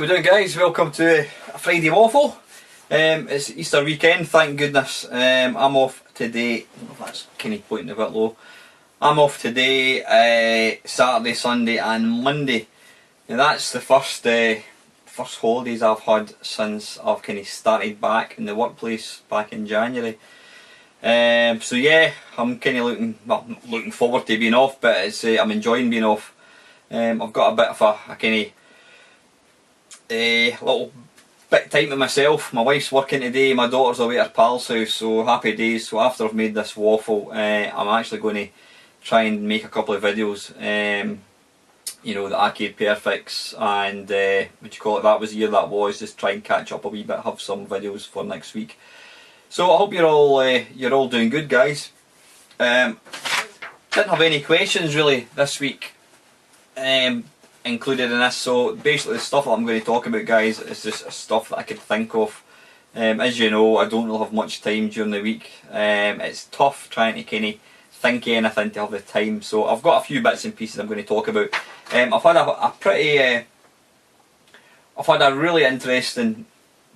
we doing, guys? Welcome to a Friday Waffle. It's Easter weekend, thank goodness. I'm off today. I don't know if that's kind of pointing a bit low. I'm off today, Saturday, Sunday and Monday. Now that's the first holidays I've had since I've kind of started back in the workplace back in January. So yeah, I'm kind of looking forward to being off, but I'm enjoying being off. I've got a bit of a kind of little bit of time to myself. My wife's working today, my daughter's away at her pal's house, so happy days. So after I've made this waffle, I'm actually going to try and make a couple of videos. You know, the arcade perfects and what do you call it, that was the year that was, just try and catch up a wee bit, have some videos for next week. So I hope you're all doing good, guys. Didn't have any questions really this week included in this, so basically the stuff that I'm going to talk about, guys, is just stuff that I could think of. As you know, I don't really have much time during the week. It's tough trying to kind of think of anything to have the time, so I've got a few bits and pieces I'm going to talk about. I've had a really interesting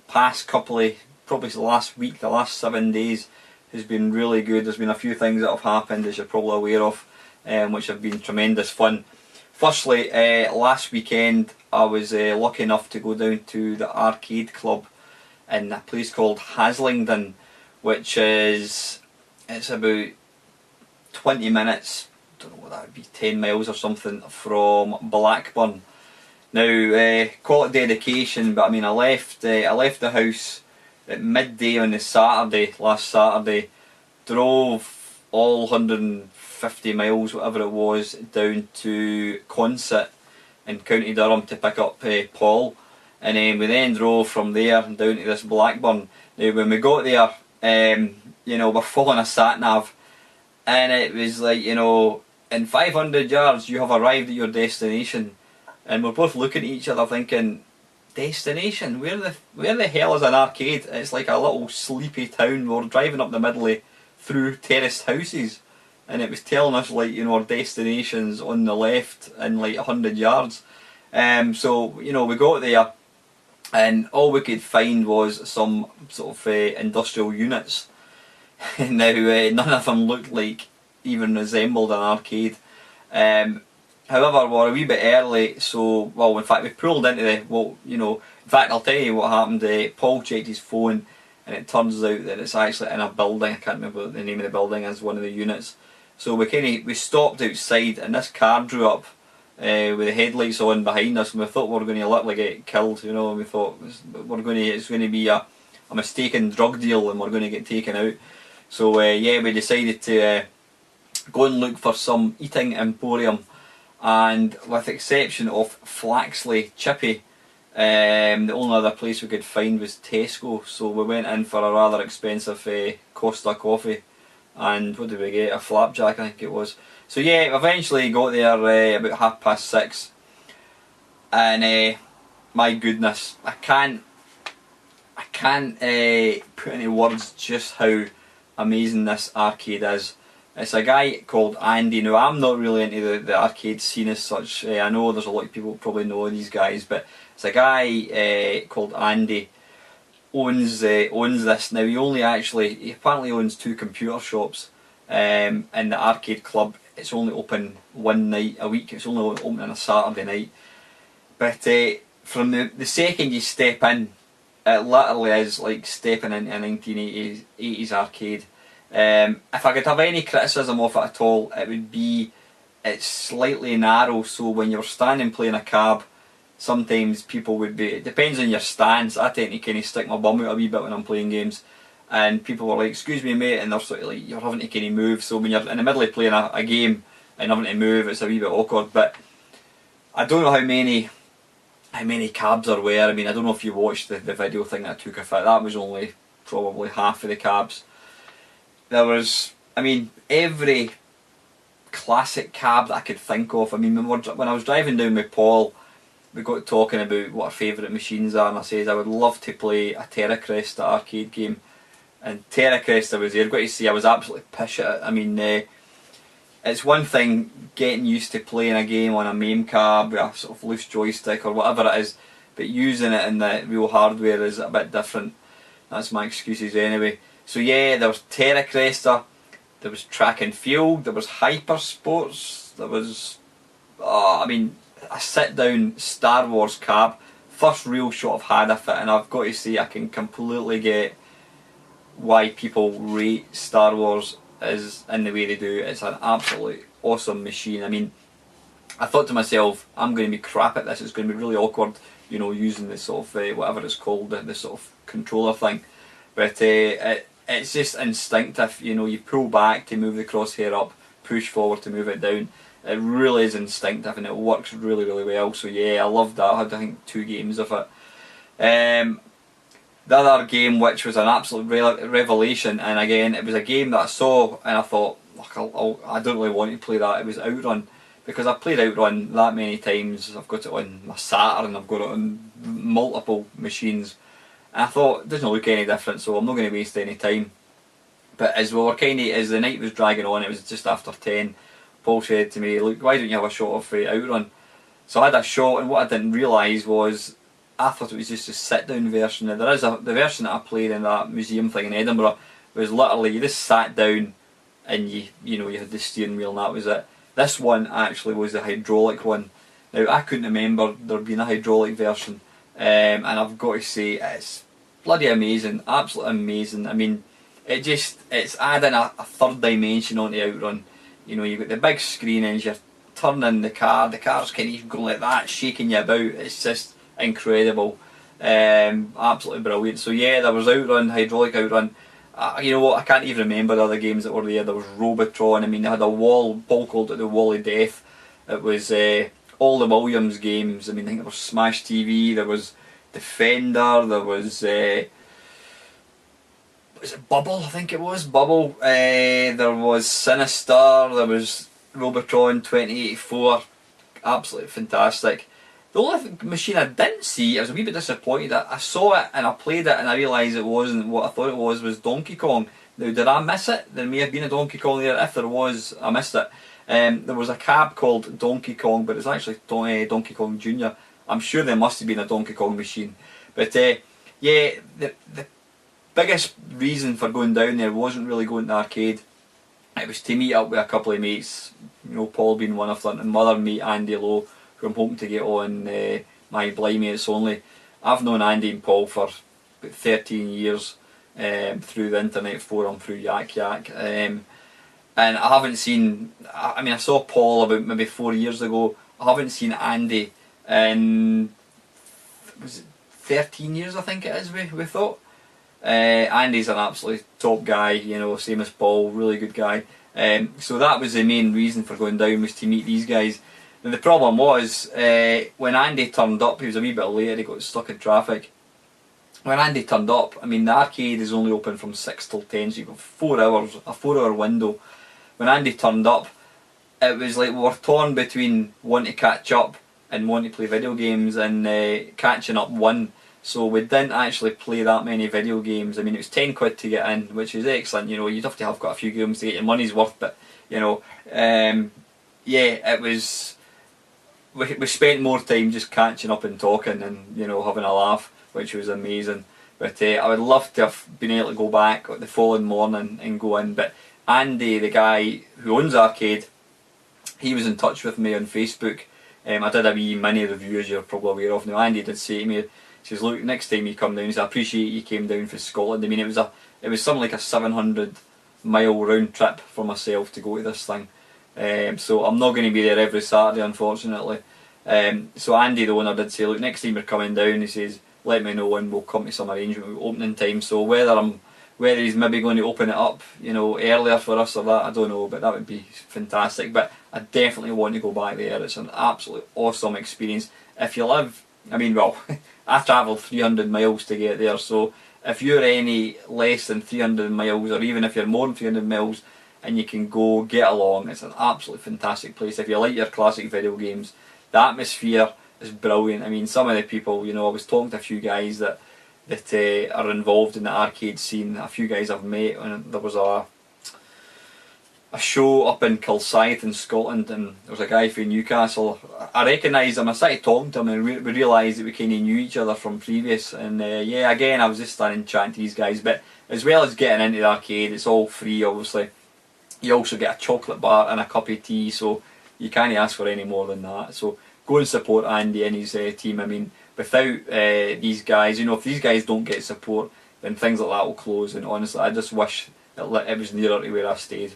past couple of, probably the last week, the last 7 days has been really good. There's been a few things that have happened, as you're probably aware of, which have been tremendous fun. Firstly, last weekend I was lucky enough to go down to the arcade club in a place called Haslingden, which it's about 20 minutes, don't know what that would be, 10 miles or something from Blackburn. Now, call it dedication, but I mean I left the house at midday on the last Saturday, drove all 150 miles, whatever it was, down to Consett in County Durham to pick up Paul, and we then drove from there down to this Blackburn. Now when we got there, you know, we're following a sat nav, and it was like, you know, in 500 yards you have arrived at your destination, and we're both looking at each other thinking, destination? Where the hell is an arcade? It's like a little sleepy town. We were driving up the middle through terraced houses, and it was telling us, like, you know, our destination's on the left in like 100 yards. So, you know, we got there and all we could find was some sort of industrial units. Now none of them looked like, even resembled an arcade. However, we were a wee bit early, so, well, in fact we pulled into the, well, you know, in fact I'll tell you what happened. Paul checked his phone and it turns out that it's actually in a building. I can't remember what the name of the building is, one of the units. So we stopped outside and this car drew up with the headlights on behind us, and we thought we were going to literally get killed, you know, and we thought it's going to be a mistaken drug deal and we're going to get taken out. So yeah, we decided to go and look for some eating emporium, and with the exception of Flaxley Chippy, the only other place we could find was Tesco. So we went in for a rather expensive Costa coffee, and what did we get? A flapjack, I think it was. So yeah, eventually got there about 6:30, and my goodness, I can't put into words just how amazing this arcade is. It's a guy called Andy. Now, I'm not really into the arcade scene as such. I know there's a lot of people who probably know these guys, but it's a guy called Andy owns this. Now, he apparently owns 2 computer shops, and the arcade club, it's only open one night a week. It's only open on a Saturday night. But from the second you step in, it literally is like stepping into a 1980s arcade. If I could have any criticism of it at all, it would be it's slightly narrow, so when you're standing playing a cab, sometimes people would be, it depends on your stance. I tend to kind of stick my bum out a wee bit when I'm playing games, and people were like, excuse me mate, and they're sort of like, you're having to kind of move, so when you're in the middle of playing a game and having to move, it's a wee bit awkward. But I don't know how many cabs there were. I mean, I don't know if you watched the video thing that I took of it. That was only probably half of the cabs. There was, I mean, every classic cab that I could think of. I mean, when I was driving down with Paul, we got talking about what our favourite machines are, and I said I would love to play a Terracrest arcade game. And Terracrest, I was there, I've got to say, I was absolutely pish at it. I mean, it's one thing getting used to playing a game on a MAME cab with a sort of loose joystick or whatever it is, but using it in the real hardware is a bit different. That's my excuses anyway. So yeah, there was Terra Cresta, there was Track and Field, there was Hyper Sports, there was, I mean, a sit down Star Wars cab. First real shot I've had of it, and I've got to say I can completely get why people rate Star Wars as in the way they do. It's an absolutely awesome machine. I mean, I thought to myself, I'm going to be crap at this, it's going to be really awkward, you know, using this sort of, whatever it's called, the sort of controller thing. But it's just instinctive, you know, you pull back to move the crosshair up, push forward to move it down. It really is instinctive and it works really, really well. So yeah, I loved that. I had, I think, 2 games of it. The other game, which was an absolute revelation, and again, it was a game that I saw and I thought, look, I don't really want to play that. It was Outrun, because I've played Outrun that many times. I've got it on my Saturn, I've got it on multiple machines. And I thought, it doesn't look any different, so I'm not going to waste any time. But as we were as the night was dragging on, it was just after 10, Paul said to me, look, why don't you have a shot of Outrun? So I had a shot, and what I didn't realise was, I thought it was just a sit-down version. Now, there is the version that I played in that museum thing in Edinburgh was literally, you just sat down and you had the steering wheel and that was it. This one actually was the hydraulic one. Now, I couldn't remember there being a hydraulic version. And I've got to say, it's bloody amazing, absolutely amazing. I mean, it's adding a third dimension onto Outrun. You know, you've got the big screen and you're turning the car's kind of going like that, shaking you about. It's just incredible, absolutely brilliant. So yeah, there was Outrun, hydraulic Outrun. You know what, I can't even remember the other games that were there. There was Robotron. I mean, they had a Paul called it the Wall of Death. It was all the Williams games. I mean, I think there was Smash TV, there was Defender, there was it Bubble? I think it was Bubble. There was Sinister, there was Robotron 2084. Absolutely fantastic. The only machine I didn't see, I was a wee bit disappointed. I saw it and I played it and I realised it wasn't what I thought it was Donkey Kong. Now, did I miss it? There may have been a Donkey Kong there. If there was, I missed it. There was a cab called Donkey Kong, but it's actually Donkey Kong Jr. I'm sure there must have been a Donkey Kong machine. But yeah, the biggest reason for going down there wasn't really going to the arcade. It was to meet up with a couple of mates, you know, Paul being one of them, and my other mate Andy Lowe, who I'm hoping to get on my Blimey It's Only. I've known Andy and Paul for about 13 years through the internet forum, through Yak Yak. And I haven't seen, I mean, I saw Paul about maybe 4 years ago. I haven't seen Andy in, was it 13 years I think it is, we thought. Andy's an absolutely top guy, you know, same as Paul, really good guy. So that was the main reason for going down, was to meet these guys. And the problem was, when Andy turned up, he was a wee bit late, he got stuck in traffic. When Andy turned up, I mean, the arcade is only open from 6 till 10, so you've got 4 hours, a 4-hour window. When Andy turned up, it was like we were torn between wanting to catch up and wanting to play video games, and catching up won. So we didn't actually play that many video games. I mean, it was 10 quid to get in, which is excellent. You know, you'd have to have quite a few games to get your money's worth, but, you know, yeah, it was, we spent more time just catching up and talking and, you know, having a laugh, which was amazing. But I would love to have been able to go back the following morning and go in. But Andy, the guy who owns the arcade, he was in touch with me on Facebook. I did a wee mini review, as you're probably aware of now. Andy did say to me, he says, look, next time you come down, he says, I appreciate you came down from Scotland. I mean, it was something like a 700-mile round trip for myself to go to this thing. So I'm not going to be there every Saturday, unfortunately. So Andy, the owner, did say, look, next time you're coming down, he says, let me know and we'll come to some arrangement with opening time. So whether he's maybe going to open it up, you know, earlier for us or that, I don't know, but that would be fantastic. But I definitely want to go back there. It's an absolutely awesome experience. If you live, I mean, well, I travelled 300 miles to get there, so if you're any less than 300 miles, or even if you're more than 300 miles, and you can go get along, it's an absolutely fantastic place. If you like your classic video games, the atmosphere is brilliant. I mean, some of the people, you know, I was talking to a few guys that are involved in the arcade scene, a few guys I've met, and there was a show up in Kilsyth in Scotland, and there was a guy from Newcastle. I recognised him, I started talking to him, and we realised that we kind of knew each other from previous. And yeah, again, I was just starting chatting to these guys. But as well as getting into the arcade, it's all free, obviously. You also get a chocolate bar and a cup of tea, so you can't ask for any more than that. So go and support Andy and his team. I mean, without these guys, you know, if these guys don't get support, then things like that will close. And honestly, I just wish it was nearer to where I stayed.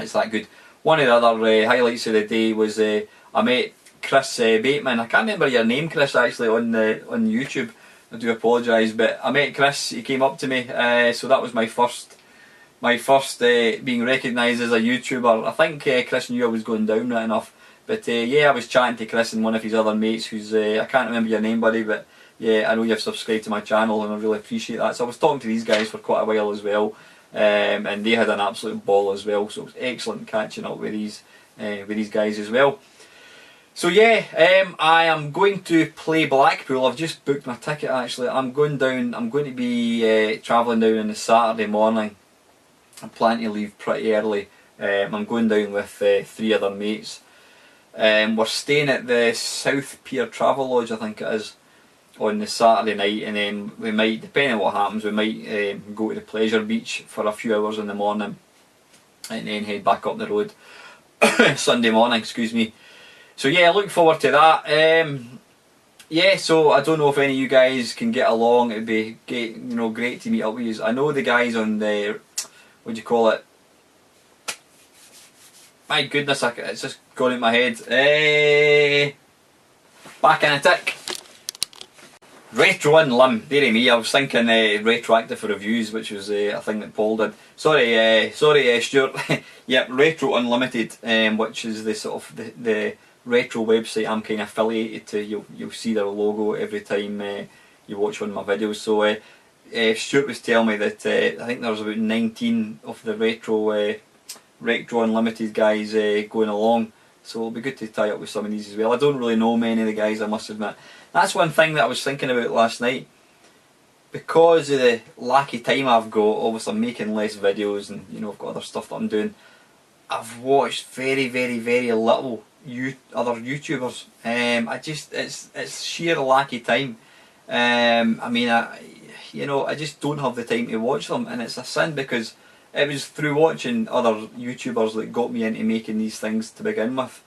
It's that good. One of the other highlights of the day was I met Chris Bateman. I can't remember your name, Chris, actually, on YouTube. I do apologise, but I met Chris. He came up to me, so that was my first being recognised as a YouTuber. I think Chris knew I was going down right enough. But yeah, I was chatting to Chris and one of his other mates who's, I can't remember your name, buddy, but yeah, I know you've subscribed to my channel and I really appreciate that. So I was talking to these guys for quite a while as well, and they had an absolute ball as well, so it was excellent catching up with these guys as well. So yeah, I am going to play Blackpool. I've just booked my ticket actually. I'm going to be travelling down on a Saturday morning. I'm planning to leave pretty early. I'm going down with 3 other mates. We're staying at the South Pier Travel Lodge, I think it is, on the Saturday night, and then we might, depending on what happens, we might go to the Pleasure Beach for a few hours in the morning and then head back up the road Sunday morning, excuse me. So yeah, looking forward to that. Yeah, so I don't know if any of you guys can get along. It'd be great to meet up with you. I know the guys on the, what do you call it? My goodness, it's just gone in my head. Back in a tick. Retro Unlim, dearie me, I was thinking retroactive reviews, which was a thing that Paul did. Sorry, Stuart. Yep, Retro Unlimited, which is the sort of the retro website I'm kind of affiliated to. You'll see their logo every time you watch one of my videos. So Stuart was telling me that I think there was about 19 of the Retro Unlimited guys going along, so it'll be good to tie up with some of these as well. I don't really know many of the guys, I must admit. That's one thing that I was thinking about last night. Because of the lack of time I've got, obviously I'm making less videos and I've got other stuff that I'm doing, I've watched very, very, very little other YouTubers. It's sheer lack of time. I mean, I just don't have the time to watch them, and it's a sin because it was through watching other YouTubers that got me into making these things to begin with.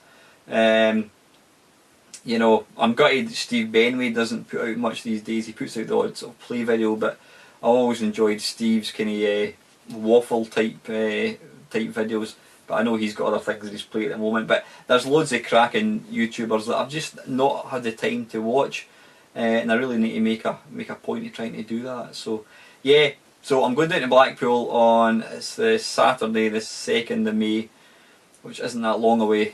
I'm gutted Steve Benway doesn't put out much these days. He puts out the odd sort of play video, but I always enjoyed Steve's kind of waffle type videos. But I know he's got other things that he's playing at the moment. But there's loads of cracking YouTubers that I've just not had the time to watch, and I really need to make a point of trying to do that. So yeah. So I'm going down to Blackpool on the Saturday the 2nd of May, which isn't that long away.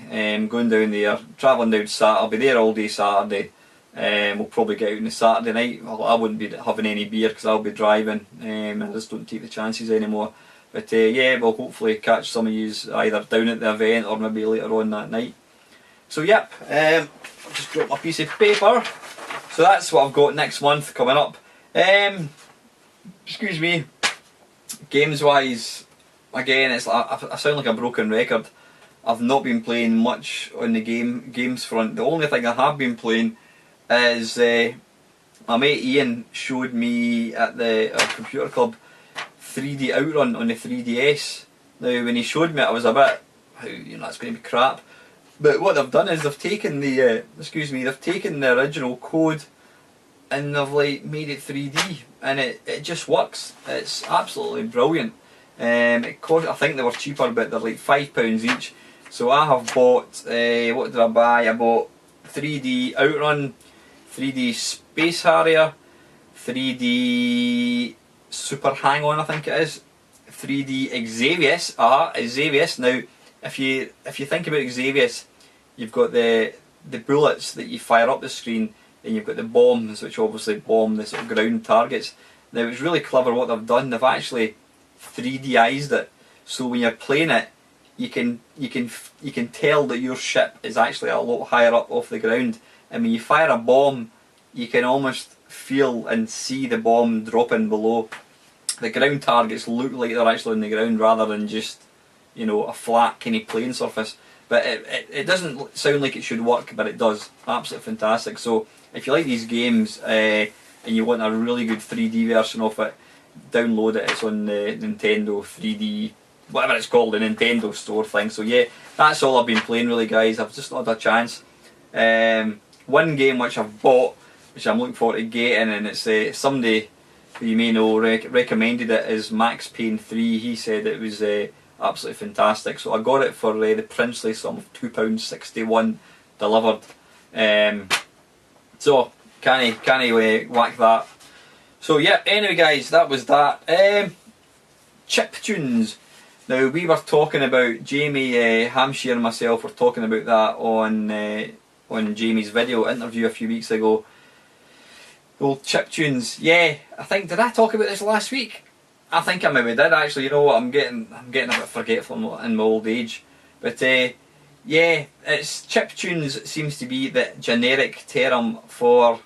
Going down there, travelling down Saturday, I'll be there all day Saturday. We'll probably get out on the Saturday night. Well, I wouldn't be having any beer because I'll be driving. I just don't take the chances anymore. But yeah, we'll hopefully catch some of you either down at the event or maybe later on that night. So yep, I'll just drop my piece of paper. So that's what I've got next month coming up. Excuse me, games wise, again it's like, I sound like a broken record. I've not been playing much on the games front. The only thing I have been playing is my mate Ian showed me at the computer club 3D Outrun on the 3DS. Now when he showed me it, I was a bit, it's going to be crap. But what they've done is they've taken the they've taken the original code and they've like made it 3D, and it just works. It's absolutely brilliant. It cost, I think they were cheaper, but they're like £5 each. So I have bought, what did I buy? I bought 3D Outrun, 3D Space Harrier, 3D Super Hang On I think it is, 3D Xavius. Xavius. Now if you think about Xavius, you've got the bullets that you fire up the screen, and you've got the bombs which obviously bomb the sort of ground targets. Now it's really clever what they've done. They've actually 3Dized it, so when you're playing it, you can tell that your ship is actually a lot higher up off the ground, and when you fire a bomb, you can almost feel and see the bomb dropping below. The ground targets look like they're actually on the ground rather than just you know, a flat kind of playing surface. But it doesn't sound like it should work, but it does. Absolutely fantastic. So if you like these games and you want a really good 3D version of it, download it. It's on the Nintendo 3D, whatever it's called, the Nintendo store thing. So yeah, that's all I've been playing really, guys. I've just not had a chance. One game which I've bought, which I'm looking forward to getting, and it's somebody who you may know recommended it, is Max Payne 3. He said it was absolutely fantastic. So I got it for the princely sum of £2.61 delivered. So can't whack that. So yeah, anyway guys, that was that. Chip tunes. Now we were talking about Jamie Hampshire and myself were talking about that on Jamie's video interview a few weeks ago. Old chip tunes. Yeah, I think, did I talk about this last week? I think I maybe did actually. You know what? I'm getting a bit forgetful in my old age. But yeah, it's chip tunes seems to be the generic term for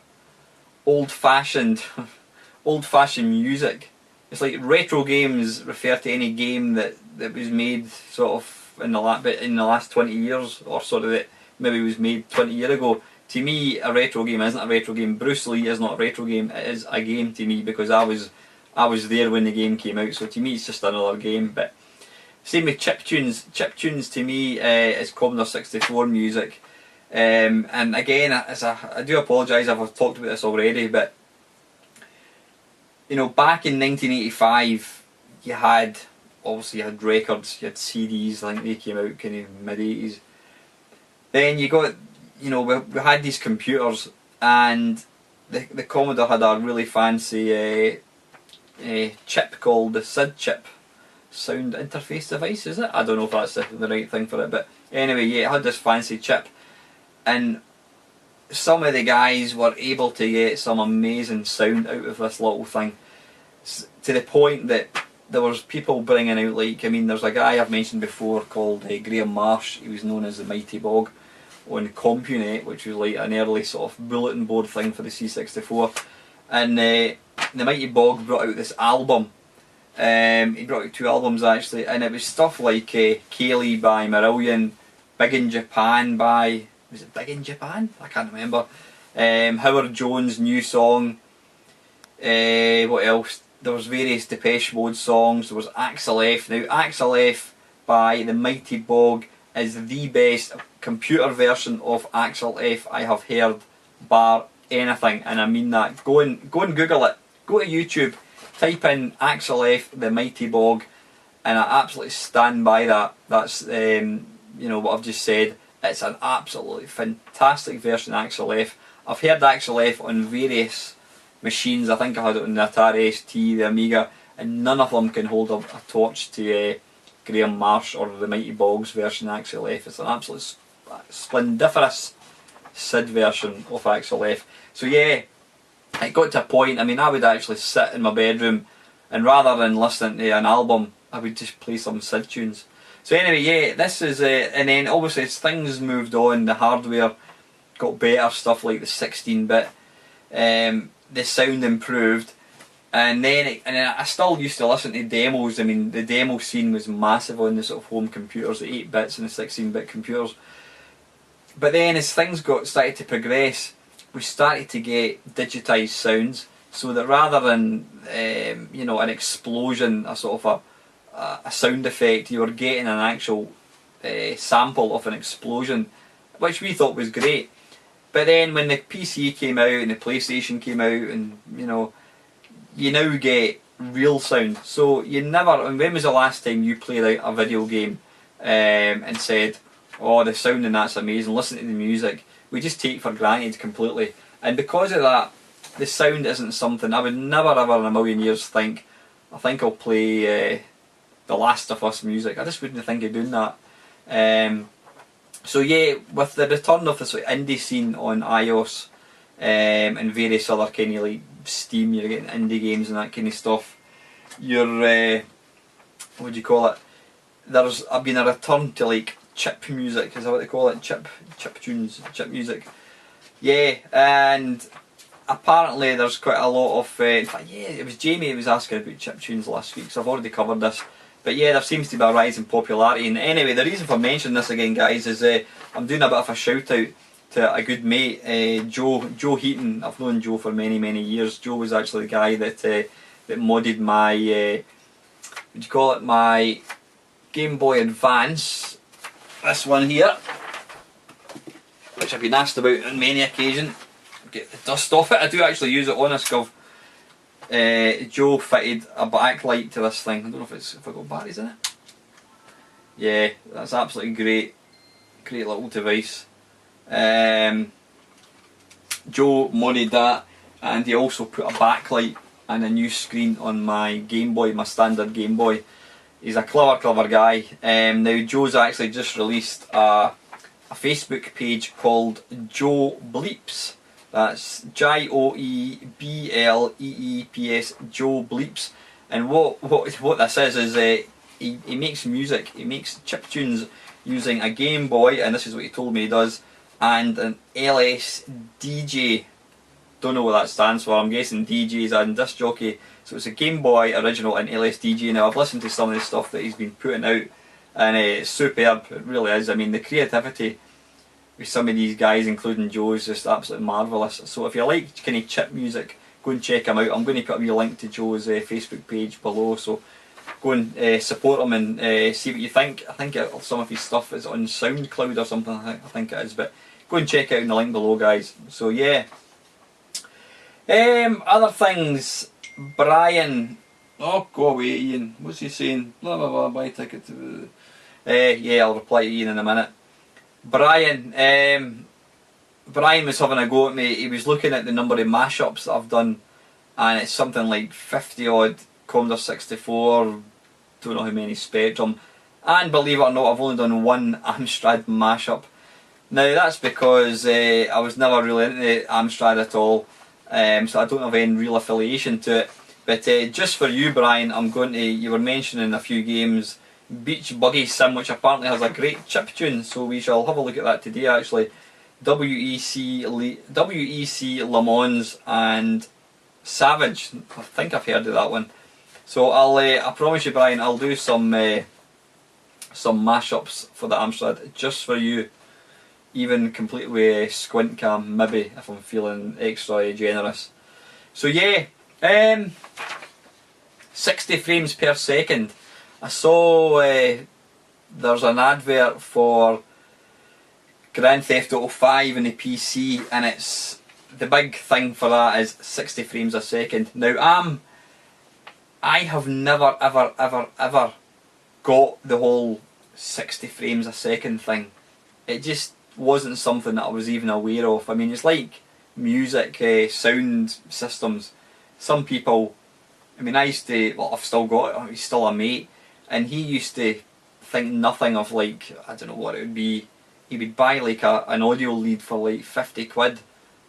old-fashioned music. It's like retro games refer to any game that was made sort of in the last 20 years, or sort of that maybe was made 20 years ago. To me, a retro game isn't a retro game. Bruce Lee is not a retro game. It is a game to me because I was there when the game came out. So to me, it's just another game. But same with chip tunes. Chip tunes to me is Commodore 64 music. And again, I do apologise if I've talked about this already, but you know, back in 1985, you had records, you had CDs. I think they came out kind of mid-80s. Then you got, you know, we had these computers, and the Commodore had a really fancy chip called the SID chip, Sound Interface Device, is it? I don't know if that's the right thing for it, but anyway, yeah, it had this fancy chip, and some of the guys were able to get some amazing sound out of this little thing, to the point that there was people bringing out, like, I mean, there's a guy I've mentioned before called Graham Marsh. He was known as the Mighty Bog on CompuNet, which was like an early sort of bulletin board thing for the C64, and the Mighty Bog brought out this album. He brought out 2 albums actually, and it was stuff like Kaylee by Marillion, Big in Japan by, was it Big in Japan? I can't remember. Howard Jones' new song. What else? There was various Depeche Mode songs. There was Axel F. Now Axel F by the Mighty Bog is the best computer version of Axel F I have heard, bar anything, and I mean that. Go and Google it. Go to YouTube, type in Axel F the Mighty Bog, and I absolutely stand by that. That's you know what I've just said. It's an absolutely fantastic version of Axel F. I've heard Axel F on various machines. I think I had it on the Atari ST, the Amiga, and none of them can hold a torch to Graham Marsh or the Mighty Bog's version of Axel F. It's an absolute splendiferous SID version of Axel F. So yeah, it got to a point, I mean, I would actually sit in my bedroom, and rather than listening to an album, I would just play some SID tunes. So anyway, yeah, this is and then obviously as things moved on, the hardware got better, stuff like the 16-bit, the sound improved, and then I still used to listen to demos. I mean, the demo scene was massive on the sort of home computers, the 8-bits and the 16-bit computers. But then as things started to progress, we started to get digitised sounds, so that rather than you know, an explosion, a sort of a sound effect, you were getting an actual sample of an explosion, which we thought was great. But then when the PC came out and the PlayStation came out, and you know, you now get real sound. So you never, and when was the last time you played out a video game and said, oh, the sound in that's amazing, listen to the music? We just take for granted completely. And because of that, the sound isn't something I would never ever in a million years think, I think I'll play The Last of Us music. I just wouldn't think of doing that. So yeah, with the return of the sort of indie scene on iOS and various other kind of like Steam, you're getting indie games and that kind of stuff. You're what do you call it? There's been a return to like chip music, is that what they call it? Chip tunes, chip music. Yeah, and apparently there's quite a lot of. In fact, yeah, it was Jamie who was asking about chip tunes last week, so I've already covered this. But yeah, there seems to be a rise in popularity. And anyway, the reason for mentioning this again, guys, is I'm doing a bit of a shout out to a good mate, Joe Heaton. I've known Joe for many years. Joe was actually the guy that that modded my what do you call it, my Game Boy Advance. This one here, which I've been asked about on many occasions. Get the dust off it. I do actually use it on a Scov. Joe fitted a backlight to this thing. I don't know if I got batteries in it. Yeah, that's absolutely great little device. Joe modded that, and he also put a backlight and a new screen on my Game Boy, my standard Game Boy. He's a clever guy. Now Joe's actually just released a Facebook page called Joe Bleeps. That's JOEBLEEPS, Joe Bleeps. And what this is he makes music. He makes chiptunes using a Game Boy, and this is what he told me he does, and an LSDJ. Don't know what that stands for. I'm guessing DJ is a disc jockey. So it's a Game Boy original and LSDJ. Now I've listened to some of the stuff that he's been putting out, and it's superb. It really is. I mean, the creativity with some of these guys, including Joe, is just absolutely marvellous. So if you like kind of chip music, go and check him out. I'm going to put a wee link to Joe's Facebook page below, so go and support him and see what you think. I think some of his stuff is on SoundCloud or something, I think it is, but go and check it out in the link below, guys. So yeah. Other things, Brian. Oh, go away, Ian. What's he saying? Blah blah blah. Buy a ticket to. Yeah, I'll reply to Ian in a minute. Brian was having a go at me. He was looking at the number of mashups that I've done, and it's something like 50 odd Commodore 64. Don't know how many Spectrum, and believe it or not, I've only done one Amstrad mashup. Now that's because I was never really into Amstrad at all. So I don't have any real affiliation to it. But just for you, Brian, I'm going to. You were mentioning a few games, Beach Buggy Sim, which apparently has a great chiptune. So we shall have a look at that today. Actually, WEC Le Mans and Savage. I think I've heard of that one. So I promise you, Brian, I'll do some mashups for the Amstrad just for you. Even complete with squint cam, maybe, if I'm feeling extra generous. So yeah, 60 frames per second. I saw there's an advert for Grand Theft Auto 5 in the PC, and it's the big thing for that is 60 frames a second. Now I have never ever got the whole 60 frames a second thing. It just wasn't something that I was even aware of. I mean, it's like music, sound systems. Some people, I mean, I used to, well, I've still got it, he's still a mate, and he used to think nothing of, like, I don't know what it would be, he would buy like an audio lead for like 50 quid,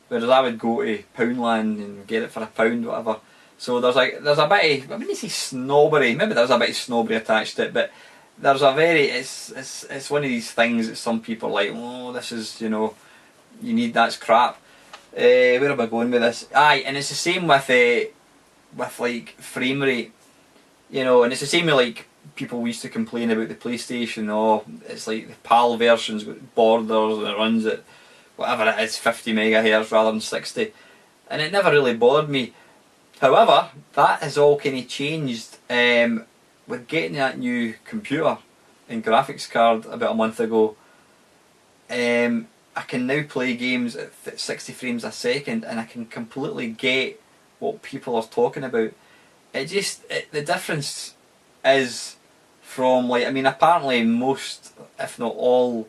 whereas I would go to Poundland and get it for £1, whatever. So there's a bit of, I mean, it's snobbery, maybe there's a bit of snobbery attached to it, but there's a very, it's one of these things that some people are like, oh, this is, you know, you need, that's crap. Where am I going with this? Aye, and it's the same with like frame rate, you know, and it's the same with like people used to complain about the PlayStation. Oh, it's like the PAL version's got borders and it runs at whatever it is, 50 megahertz rather than 60, and it never really bothered me. However, that has all kind of changed. With getting that new computer and graphics card about a month ago, I can now play games at 60 frames a second, and I can completely get what people are talking about. The difference is from, like, I mean, apparently most, if not all,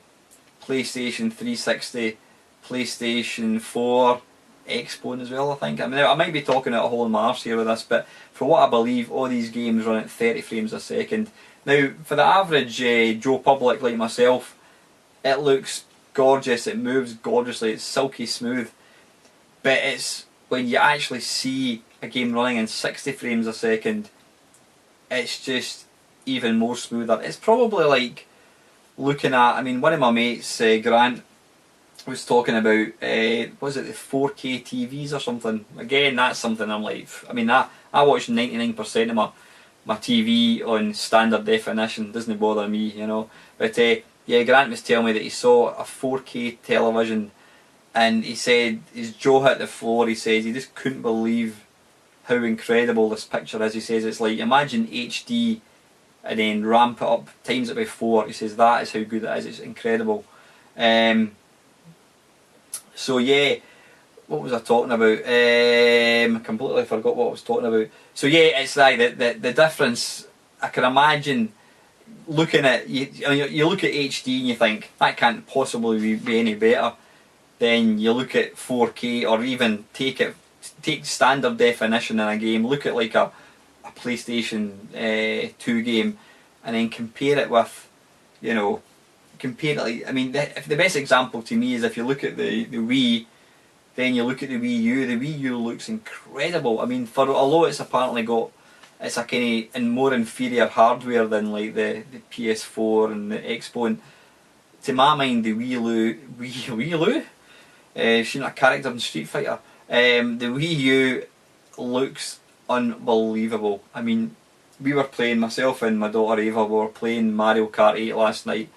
PlayStation 360, PlayStation 4, Xbone as well, I think. I mean, I might be talking out a whole arse here with this, but for what I believe, all these games run at 30 frames a second. Now, for the average Joe Public like myself, it looks gorgeous, it moves gorgeously, it's silky smooth, but it's when you actually see a game running in 60 frames a second, it's just even more smoother. It's probably like looking at, I mean, one of my mates, Grant, was talking about, was it the 4K TVs or something? Again, that's something I'm like, I mean, I watch 99% of my TV on standard definition, doesn't bother me, you know. But yeah, Grant was telling me that he saw a 4K television, and he said his jaw hit the floor. He says he just couldn't believe how incredible this picture is. He says it's like, imagine HD and then ramp it up, times it by 4. He says that is how good it is. It's incredible. So yeah, what was I talking about? I completely forgot what I was talking about. So yeah, it's like the difference. I can imagine looking at you look at HD and you think that can't possibly be any better. Then you look at 4K, or even take standard definition in a game. Look at like a PlayStation 2 game, and then compare it with, you know, compare it like, I mean, the best example to me is if you look at the Wii, then you look at the Wii U. The Wii U looks incredible. I mean, although it's apparently got, it's a kind of more inferior hardware than like the PS4 and the Xbox. To my mind, the Wii U, she's not a character in Street Fighter. The Wii U looks unbelievable. I mean, we were playing, myself and my daughter Ava, we were playing Mario Kart 8 last night,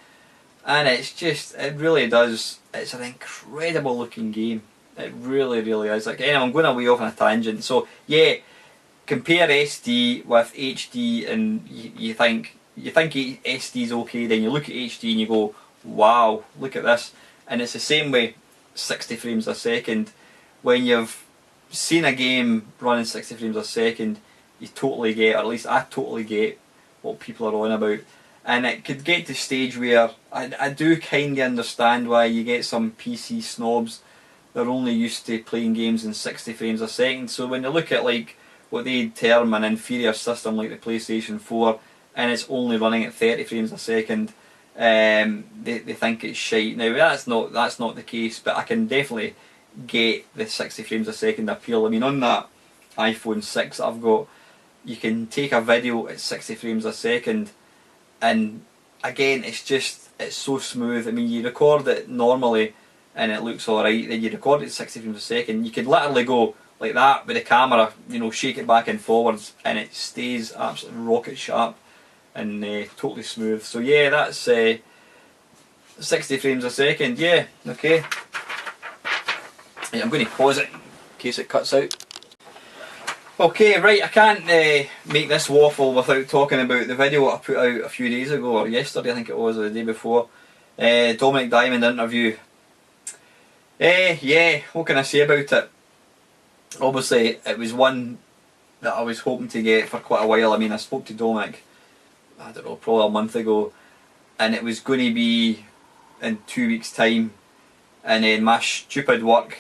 and it's just, it really does, it's an incredible looking game. It really, really is. Like, anyway, I'm going away off on a tangent. So yeah, compare SD with HD, and you think SD is okay. Then you look at HD and you go, wow, look at this. And it's the same way 60 frames a second. When you've seen a game running 60 frames a second, you totally get, or at least I totally get, what people are on about. And it could get to the stage where I do kind of understand why you get some PC snobs. They're only used to playing games in 60 frames a second. So when you look at like what they term an inferior system like the PlayStation 4, and it's only running at 30 frames a second, they think it's shite. Now that's not the case, but I can definitely get the 60 frames a second appeal. I mean, on that iPhone 6 that I've got, you can take a video at 60 frames a second, and again, it's so smooth. I mean, you record it normally and it looks alright, then you record it at 60 frames a second, you can literally go like that with the camera, you know, shake it back and forwards, and it stays absolutely rocket sharp and totally smooth. So yeah, that's 60 frames a second, yeah, okay. Yeah, I'm going to pause it in case it cuts out. Okay, right, I can't make this waffle without talking about the video I put out a few days ago, or yesterday I think it was, or the day before. Dominic Diamond interview. Yeah, what can I say about it? Obviously, it was one that I was hoping to get for quite a while. I mean, I spoke to Dominic, I don't know, probably a month ago, and it was going to be in 2 weeks' time, and then my stupid work,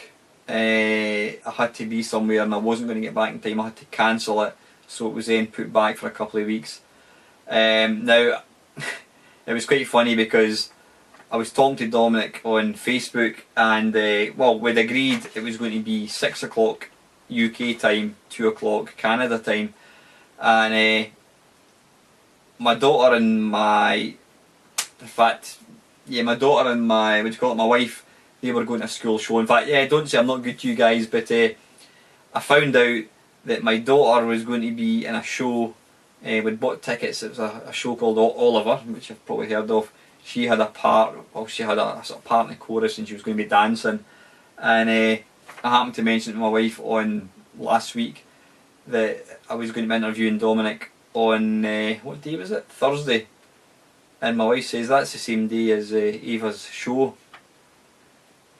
I had to be somewhere and I wasn't going to get back in time. I had to cancel it, so it was then put back for a couple of weeks. Now, it was quite funny because I was talking to Dominic on Facebook, and well, we'd agreed it was going to be 6 o'clock UK time, 2 o'clock Canada time, and my daughter and my wife, they were going to a school show. In fact, yeah, don't say I'm not good to you guys, but I found out that my daughter was going to be in a show. We'd bought tickets. It was a show called Oliver, which you've probably heard of. She had a part, well, she had a sort of part in the chorus, and she was going to be dancing. And I happened to mention to my wife on last week that I was going to be interviewing Dominic on, what day was it? Thursday. And my wife says that's the same day as Ava's show.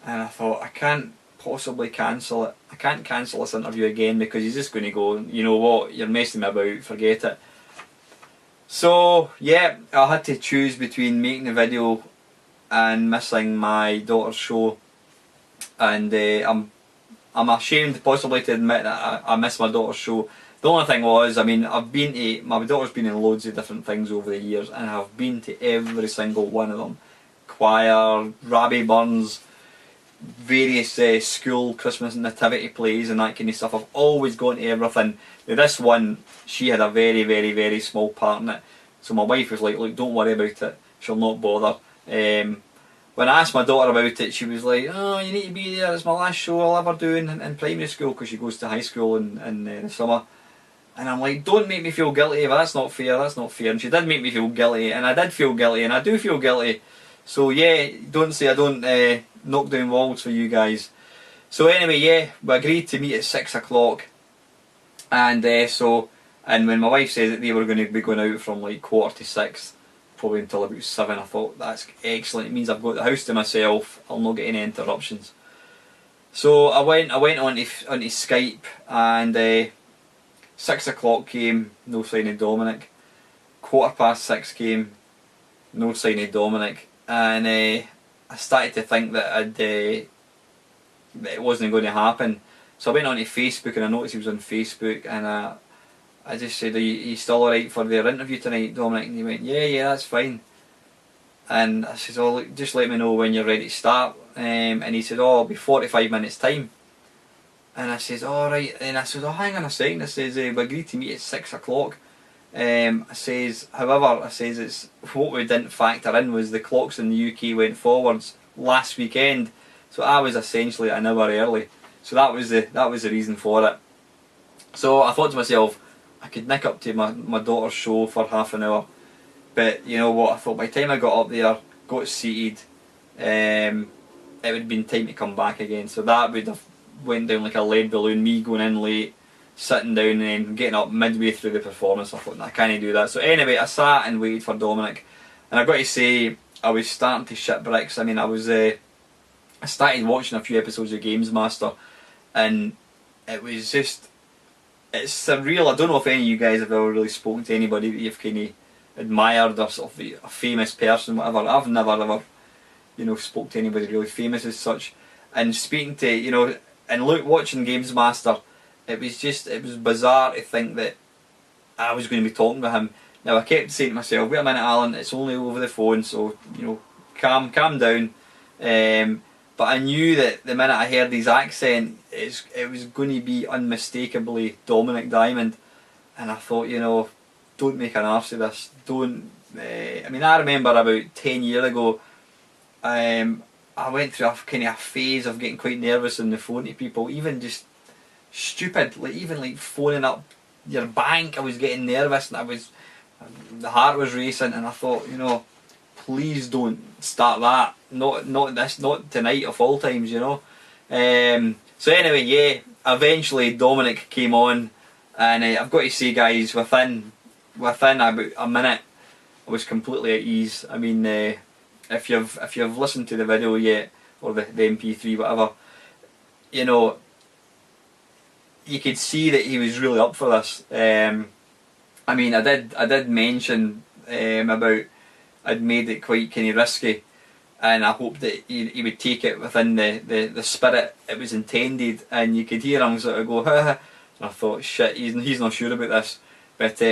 And I thought, I can't possibly cancel it. I can't cancel this interview again because he's just going to go, you know what, you're messing me about, forget it. So yeah, I had to choose between making the video and missing my daughter's show. And I'm ashamed possibly to admit that I missed my daughter's show. The only thing was, I mean, my daughter's been in loads of different things over the years, and I've been to every single one of them. Choir, Rabbie Burns, various school Christmas nativity plays and that kind of stuff. I've always gone to everything. Now this one, she had a very, very, very small part in it. So my wife was like, look, don't worry about it, she'll not bother. When I asked my daughter about it, she was like, oh, you need to be there, it's my last show I'll ever do in primary school, because she goes to high school in the summer. And I'm like, don't make me feel guilty, that's not fair, that's not fair. And she did make me feel guilty, and I did feel guilty, and I do feel guilty. So yeah, don't say I don't knock down walls for you guys. So anyway, yeah, we agreed to meet at 6 o'clock. And and when my wife said that they were going to be going out from like 5:45, probably until about 7, I thought, that's excellent. It means I've got the house to myself, I'll not get any interruptions. So I went onto Skype, and 6 o'clock came, no sign of Dominic. 6:15 came, no sign of Dominic. And I started to think that that it wasn't going to happen. So I went onto Facebook, and I noticed he was on Facebook, and I just said, are you still alright for their interview tonight, Dominic? And he went, yeah, that's fine. And I said, oh, look, just let me know when you're ready to start. And he said, oh, it'll be 45 minutes time. And I says, alright. And I said, oh, hang on a second. I says, we agreed to meet at 6 o'clock. I says, however, I says, it's what we didn't factor in was the clocks in the UK went forwards last weekend. So I was essentially an hour early. So that was the reason for it. So I thought to myself, I could nick up to my daughter's show for half an hour. But you know what, I thought by the time I got up there, got seated, it would have been time to come back again. So that would have went down like a lead balloon, me going in late, sitting down and then getting up midway through the performance. I thought, nah, I can't do that. So anyway, I sat and waited for Dominic. And I've got to say, I was starting to shit bricks. I mean, I started watching a few episodes of Gameboy, and it was just, it's surreal. I don't know if any of you guys have ever really spoken to anybody that you've kind of admired, or sort of a famous person, whatever. I've never ever, spoke to anybody really famous as such. And speaking to, and watching Gameboy, it was bizarre to think that I was going to be talking to him. Now I kept saying to myself, wait a minute, Alan, it's only over the phone, so calm down. But I knew that the minute I heard his accent, it was going to be unmistakably Dominic Diamond. And I thought, don't make an arse of this. Don't. I mean, I remember about 10 years ago, I went through a kind of a phase of getting quite nervous on the phone to people, even just stupid, even like phoning up your bank. I was getting nervous, and the heart was racing, and I thought, please don't start that. Not tonight of all times, So anyway, yeah, eventually Dominic came on, and I've got to say, guys, within about a minute, I was completely at ease. I mean, if you've listened to the video yet, or the MP3, whatever, you could see that he was really up for this. I mean, I did mention about I'd made it quite kind of risky, and I hoped that he would take it within the spirit it was intended. And you could hear him sort of go, and I thought, shit, he's not sure about this. But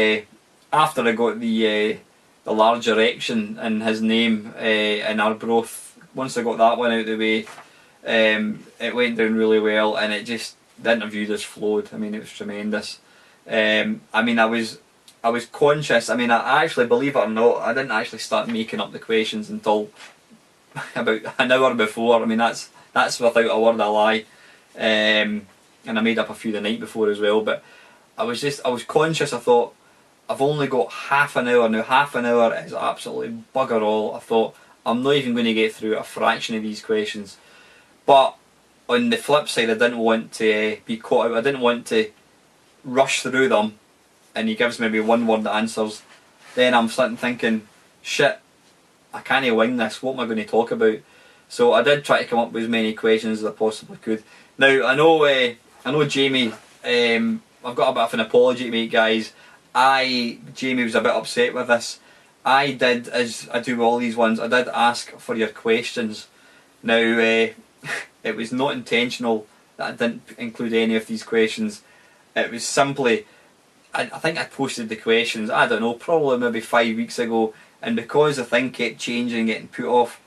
after I got the large erection in his name in Arbroath, once I got that one out of the way, it went down really well, and the interview just flowed. I mean, it was tremendous. I mean, I was conscious. I mean, I actually, believe it or not, I didn't actually start making up the questions until about an hour before. I mean, that's without a word of lie. And I made up a few the night before as well. But I was conscious. I thought, I've only got half an hour now. Half an hour is absolutely bugger all. I thought, I'm not even going to get through a fraction of these questions. But on the flip side, I didn't want to be caught out. I didn't want to rush through them, and he gives maybe one word answers. Then I'm sitting thinking, shit, I can't wing this. What am I going to talk about? So I did try to come up with as many questions as I possibly could. Now I know Jamie. I've got a bit of an apology to make, guys. Jamie was a bit upset with this. I did, as I do with all these ones, I did ask for your questions. Now it was not intentional that I didn't include any of these questions. It was simply, I think I posted the questions, I don't know, probably maybe 5 weeks ago, and because the thing kept changing and getting put off,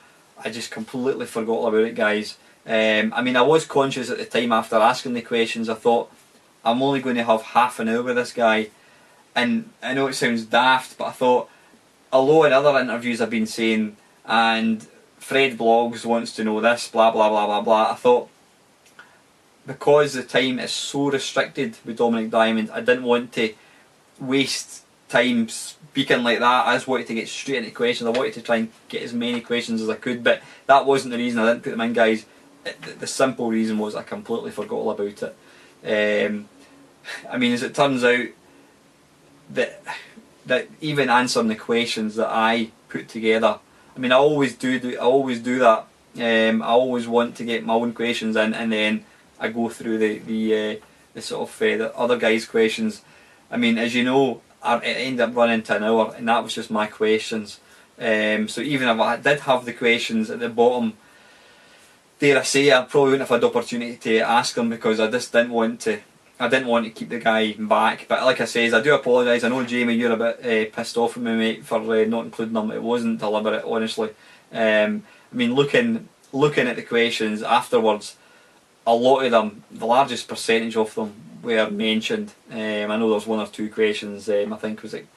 I just completely forgot about it, guys. I mean, I was conscious at the time after asking the questions. I thought, I'm only going to have half an hour with this guy, and I know it sounds daft, but I thought, although in other interviews I've been saying, and Fred Blogs wants to know this, blah blah blah blah blah, I thought, because the time is so restricted with Dominic Diamond, I didn't want to waste time speaking like that. I just wanted to get straight into questions. I wanted to try and get as many questions as I could, but that wasn't the reason I didn't put them in, guys. The simple reason was I completely forgot all about it. I mean, as it turns out, that even answering the questions that I put together, I mean, I always do that. I always want to get my own questions in, and then I go through the sort of the other guys' questions. I mean, as you know, it ended up running to an hour, and that was just my questions. So even if I did have the questions at the bottom, dare I say, I probably wouldn't have had the opportunity to ask them, because I just didn't want to. I didn't want to keep the guy back. But like I says, I do apologise. I know, Jamie, you're a bit pissed off with me, mate, for not including them. It wasn't deliberate, honestly. I mean, looking at the questions afterwards, a lot of them, the largest percentage of them, were mentioned. I know there's one or two questions. I think it was like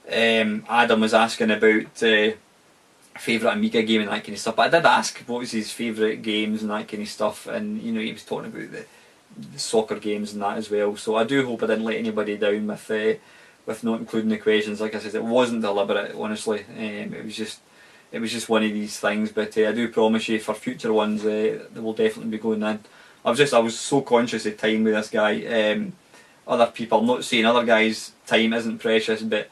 Adam was asking about favourite Amiga game and that kind of stuff. But I did ask what was his favourite games and that kind of stuff, and you know, he was talking about the soccer games and that as well. So I do hope I didn't let anybody down with not including the questions. Like I said, it wasn't deliberate, honestly. It was just one of these things. But I do promise you, for future ones, they will definitely be going in. I was so conscious of time with this guy. Other people, I'm not saying other guys' time isn't precious, but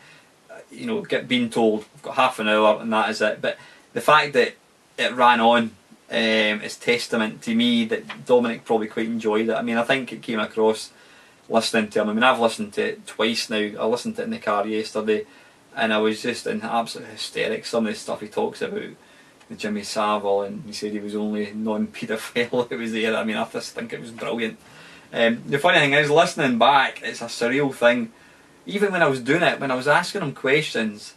you know, being told I've got half an hour and that is it. But the fact that it ran on is testament to me that Dominic probably quite enjoyed it. I mean, I think it came across listening to him. I mean, I've listened to it twice now. I listened to it in the car yesterday, and I was just in absolute hysterics. Some of the stuff he talks about with Jimmy Savile, and he said he was only non-paedophile that was there. I mean, I just think it was brilliant. The funny thing is, listening back, it's a surreal thing. Even when I was doing it, when I was asking him questions,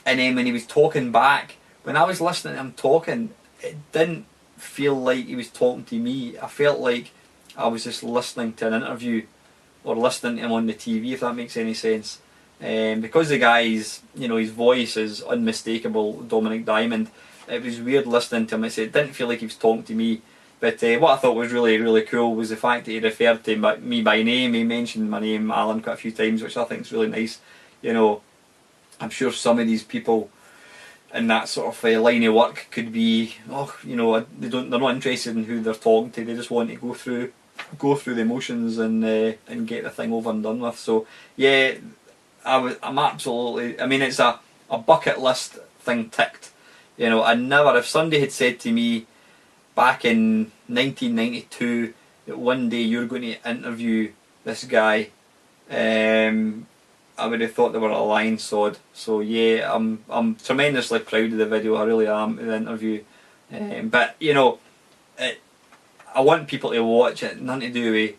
and then when he was talking back, when I was listening to him talking, it didn't feel like he was talking to me. I felt like I was just listening to an interview, or listening to him on the TV, if that makes any sense. Because the guy's, you know, his voice is unmistakable, Dominic Diamond, it was weird listening to him. It didn't feel like he was talking to me. But what I thought was really, really cool was the fact that he referred to me by name. He mentioned my name, Alan, quite a few times, which I think is really nice. You know, I'm sure some of these people in that sort of line of work could be, you know, they're not interested in who they're talking to. They just want to go through the emotions and get the thing over and done with. So yeah, I'm absolutely. I mean, it's a bucket list thing ticked. You know, if somebody had said to me back in 1992 that one day you're going to interview this guy, I would have thought they were a lying sod. So yeah, I'm tremendously proud of the video. I really am, of the interview. But you know, I want people to watch it. Nothing to do with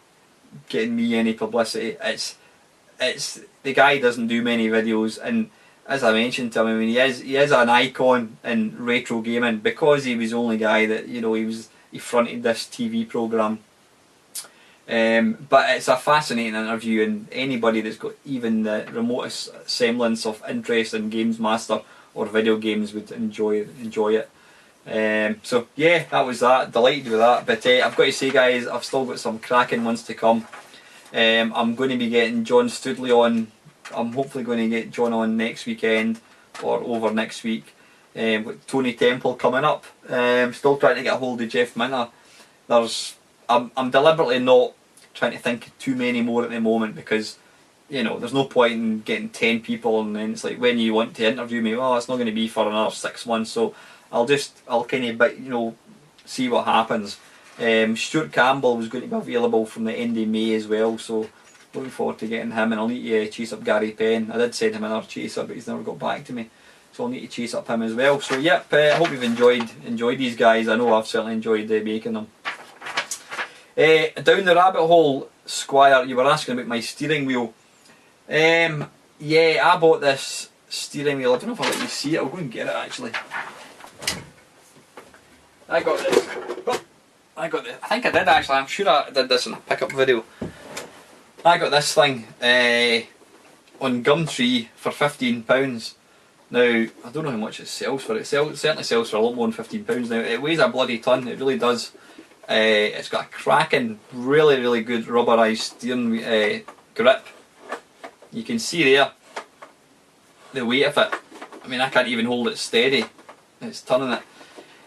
getting me any publicity. It's the guy doesn't do many videos, and as I mentioned to him, I mean, he is an icon in retro gaming because he was the only guy that, you know, he fronted this TV programme. But it's a fascinating interview, and anybody that's got even the remotest semblance of interest in Games Master or video games would enjoy it. So yeah, that was that. Delighted with that. But I've got to say, guys, I've still got some cracking ones to come. I'm going to be getting John Studley on. I'm hopefully going to get John on next weekend or over next week. With Tony Temple coming up. Still trying to get a hold of Jeff Minter. I'm deliberately not trying to think of too many more at the moment, because you know, there's no point in getting 10 people and then it's like, when you want to interview me, well, it's not going to be for another 6 months, so I'll kind of, you know, see what happens. Stuart Campbell was going to be available from the end of May as well, so looking forward to getting him, and I'll need to chase up Gary Penn. I did send him another chaser, but he's never got back to me, so I'll need to chase up him as well. So yep, I hope you've enjoyed these guys. I know I've certainly enjoyed making them. Down the rabbit hole, Squire, you were asking about my steering wheel. Yeah, I bought this steering wheel. I don't know if I'll let you see it. I'll go and get it actually. I got this. I think I did actually. I'm sure I did this in a pickup video. I got this thing on Gumtree for £15. Now, I don't know how much it sells for. It certainly sells for a lot more than £15 now. It weighs a bloody ton, it really does. It's got a cracking, really, really good rubberised steering grip. You can see there the weight of it. I mean, I can't even hold it steady. It's turning it.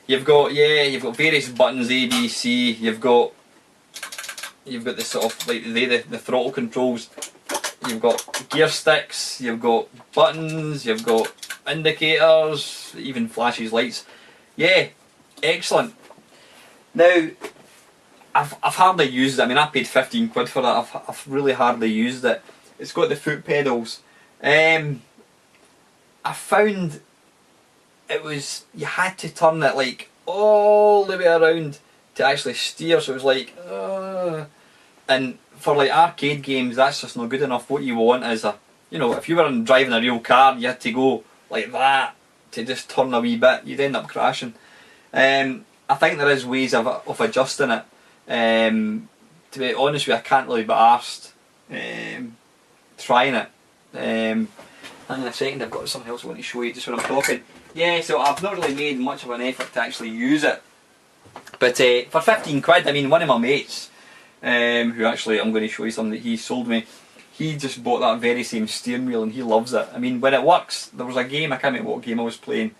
You've got various buttons, A, B, C. You've got the sort of like the throttle controls. You've got gear sticks. You've got buttons. You've got indicators. Even flashes lights. Yeah, excellent. Now, I've hardly used it. I mean, I paid 15 quid for it. I've really hardly used it. It's got the foot pedals. I found you had to turn it like all the way around to actually steer, so it was like and for like arcade games that's just not good enough. What you want is if you were driving a real car, you had to go like that to just turn a wee bit, you'd end up crashing. I think there is ways of adjusting it. To be honest with you, I can't really be arsed trying it. Hang on a second, I've got something else I want to show you just when I'm talking. Yeah, so I've not really made much of an effort to actually use it. But for 15 quid, I mean, one of my mates, who actually I'm going to show you something that he sold me, he just bought that very same steering wheel and he loves it. I mean, when it works, there was a game, I can't remember what game I was playing,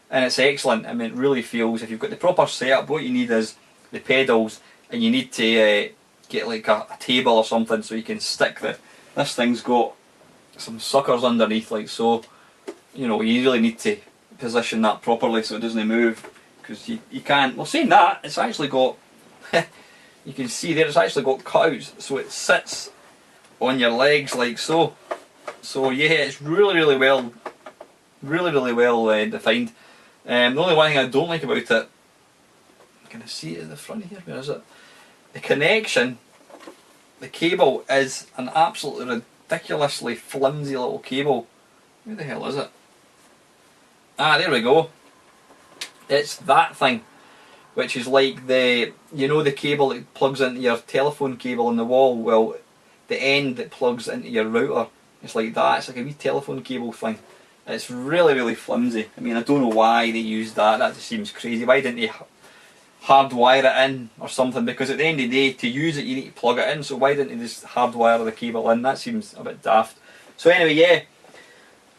and it's excellent. I mean, it really feels, if you've got the proper setup, what you need is the pedals, and you need to get like a table or something so you can stick this thing's got some suckers underneath like so. You really need to position that properly so it doesn't move, because you can't. Well, saying that, it's actually got you can see there, it's actually got cutouts so it sits on your legs like so. So yeah, it's really well defined. The only one thing I don't like about it, can I see it at the front here? Where is it? The connection, the cable is an absolutely ridiculously flimsy little cable. Where the hell is it? Ah, there we go. It's that thing, which is like the cable that plugs into your telephone cable on the wall. Well, the end that plugs into your router, it's like that. It's like a wee telephone cable thing. It's really flimsy. I mean, I don't know why they used that. That just seems crazy. Why didn't they hardwire it in or something? Because at the end of the day, to use it you need to plug it in, so why didn't they just hardwire the cable in? That seems a bit daft. So anyway, yeah,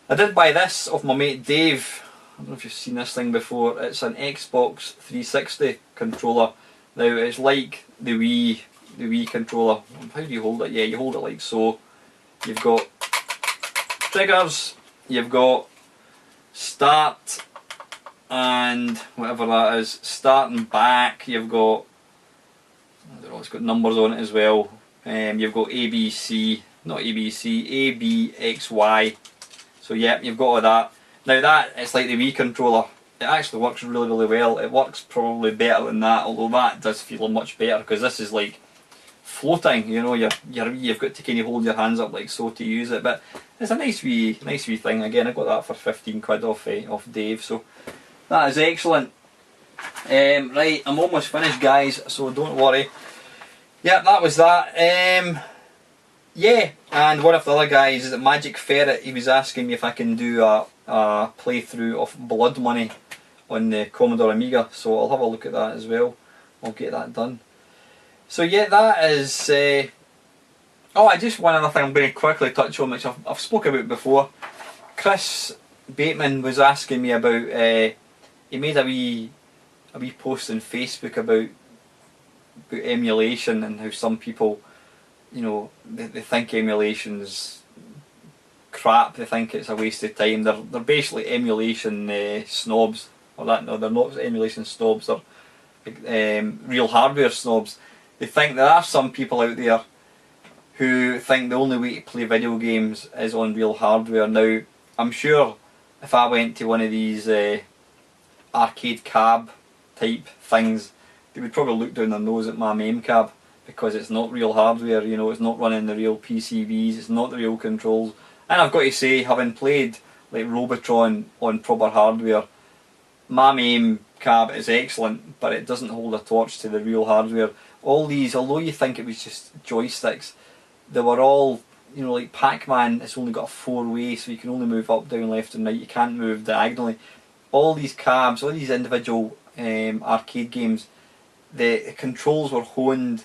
I did buy this off my mate Dave. I don't know if you've seen this thing before. It's an Xbox 360 controller. Now it's like the Wii controller. How do you hold it? Yeah, you hold it like so. You've got triggers, you've got start and whatever that is, start and back. You've got, I don't know, it's got numbers on it as well. You've got ABC, not ABC, A, B, X, Y. So yeah, you've got all that. Now that, it's like the Wii controller. It actually works really well. It works probably better than that, although that does feel much better because this is like floating. You've got to kind of hold your hands up like so to use it. But it's a nice wee thing. Again, I got that for 15 quid off Dave. So that is excellent. Right, I'm almost finished, guys. So don't worry. Yep, that was that. Yeah, and one of the other guys is at Magic Ferret. He was asking me if I can do a playthrough of Blood Money on the Commodore Amiga, so I'll have a look at that as well. I'll get that done. So yeah, that is. Just one other thing I'm going to quickly touch on, which I've spoken about before. Chris Bateman was asking me about. He made a wee post on Facebook about emulation and how some people, they think emulation's crap. They think it's a waste of time. They're basically emulation snobs, or that. No, they're not emulation snobs. They're real hardware snobs. They think there are some people out there who think the only way to play video games is on real hardware. Now, I'm sure if I went to one of these arcade cab type things, they would probably look down their nose at my MAME cab because it's not real hardware. It's not running the real PCBs, it's not the real controls. And I've got to say, having played like Robotron on proper hardware, my MAME cab is excellent, but it doesn't hold a torch to the real hardware. All these, although you think it was just joysticks, they were all, like Pac-Man, it's only got a 4-way, so you can only move up, down, left and right, you can't move diagonally. All these cabs, all these individual arcade games, the controls were honed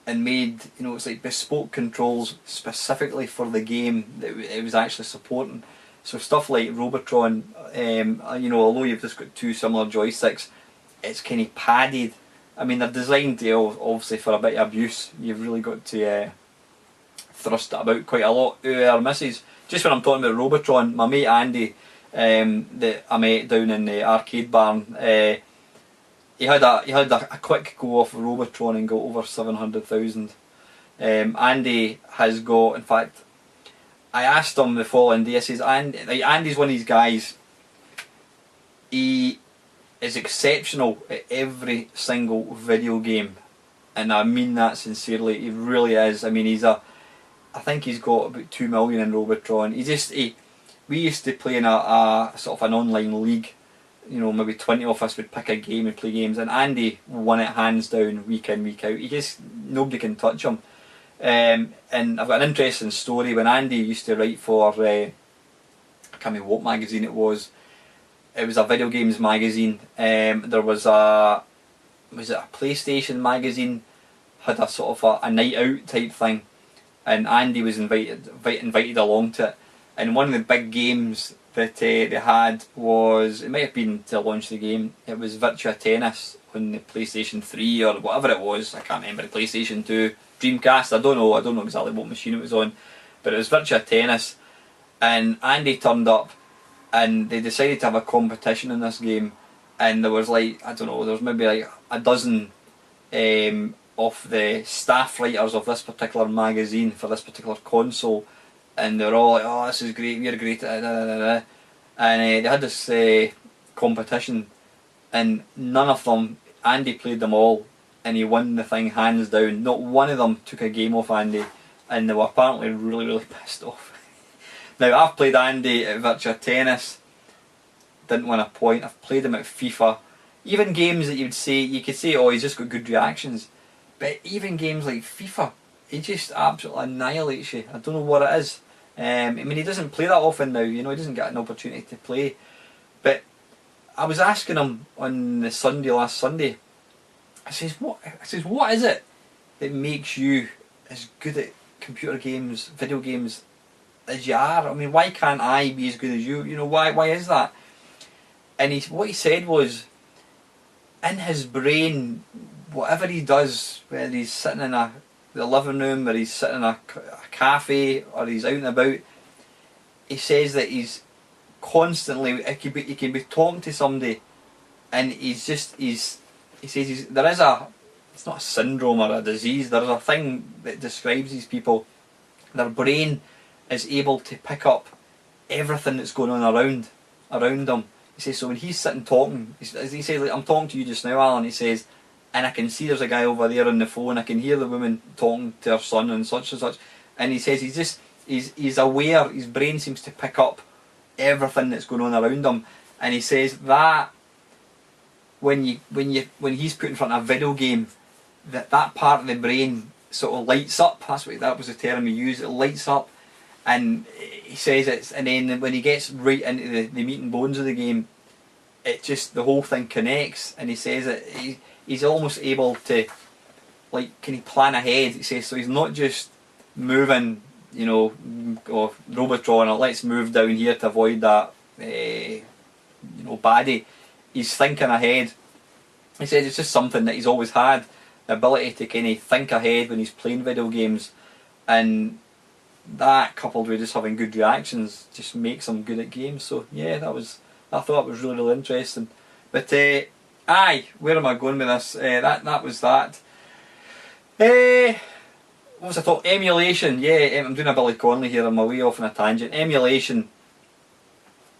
and made, you know, it's like bespoke controls specifically for the game that it was actually supporting. So stuff like Robotron, you know, although you've just got two similar joysticks, it's kind of padded. I mean, they're designed to obviously for a bit of abuse. You've really got to thrust it about quite a lot. Our missus, just when I'm talking about Robotron, my mate Andy, that I met down in the arcade barn, he had a quick go off Robotron and got over 700,000. Andy has got, in fact, I asked him the following day, I says, Andy's one of these guys, he is exceptional at every single video game, and I mean that sincerely, he really is. I mean, I think he's got about 2 million in Robotron. We used to play in a sort of an online league, you know, maybe 20 of us would pick a game and play games, and Andy won it hands down, week in, week out. Nobody can touch him. And I've got an interesting story. When Andy used to write for, I can't remember what magazine it was a video games magazine. There was a PlayStation magazine, had a sort of a night out type thing, and Andy was invited along to it. And one of the big games that they had was, it might have been to launch the game, it was Virtua Tennis on the PlayStation 3 or whatever it was, I can't remember, the PlayStation 2, Dreamcast, I don't know exactly what machine it was on, but it was Virtua Tennis, and Andy turned up and they decided to have a competition in this game, and there was like, I don't know, there was maybe like a dozen of the staff writers of this particular magazine for this particular console, and they were all like, oh, this is great, we're great, and they had this competition, and none of them, Andy played them all, and he won the thing hands down. Not one of them took a game off Andy, and they were apparently really, really pissed off. Now, I've played Andy at Virtua Tennis, didn't win a point. I've played him at FIFA. Even games that you could say, oh, he's just got good reactions, but even games like FIFA, he just absolutely annihilates you. I don't know what it is. I mean, he doesn't play that often now, you know, he doesn't get an opportunity to play. But I was asking him on the last Sunday, I says, what is it that makes you as good at computer games, video games, as you are? I mean, why can't I be as good as you? You know, why is that? And what he said was, in his brain, whatever he does, whether he's sitting in the living room, or he's sitting in a cafe, or he's out and about, he says that he's constantly, he can be talking to somebody, and he says there is it's not a syndrome or a disease, there's a thing that describes these people. Their brain is able to pick up everything that's going on around them. He says, so when he's sitting talking, he says, like, I'm talking to you just now, Alan, he says, and I can see there's a guy over there on the phone, I can hear the woman talking to her son and such, and he says he's aware, his brain seems to pick up everything that's going on around him, and he says that when he's put in front of a video game, that part of the brain sort of lights up. That was the term he used. It lights up, and he says and then when he gets right into the meat and bones of the game, it just, the whole thing connects, and he says that he's almost able to, like, can he plan ahead? He says, so he's not just moving, you know, or Robotron, or let's move down here to avoid that, you know, baddie. He's thinking ahead. He says it's just something that he's always had, the ability to kind of think ahead when he's playing video games, and that coupled with just having good reactions just makes him good at games. So yeah, I thought it was really, really interesting. But aye, where am I going with this? That was that. What was I thought? Emulation. Yeah, I'm doing a Billy Connolly here. I'm way off on a tangent. Emulation.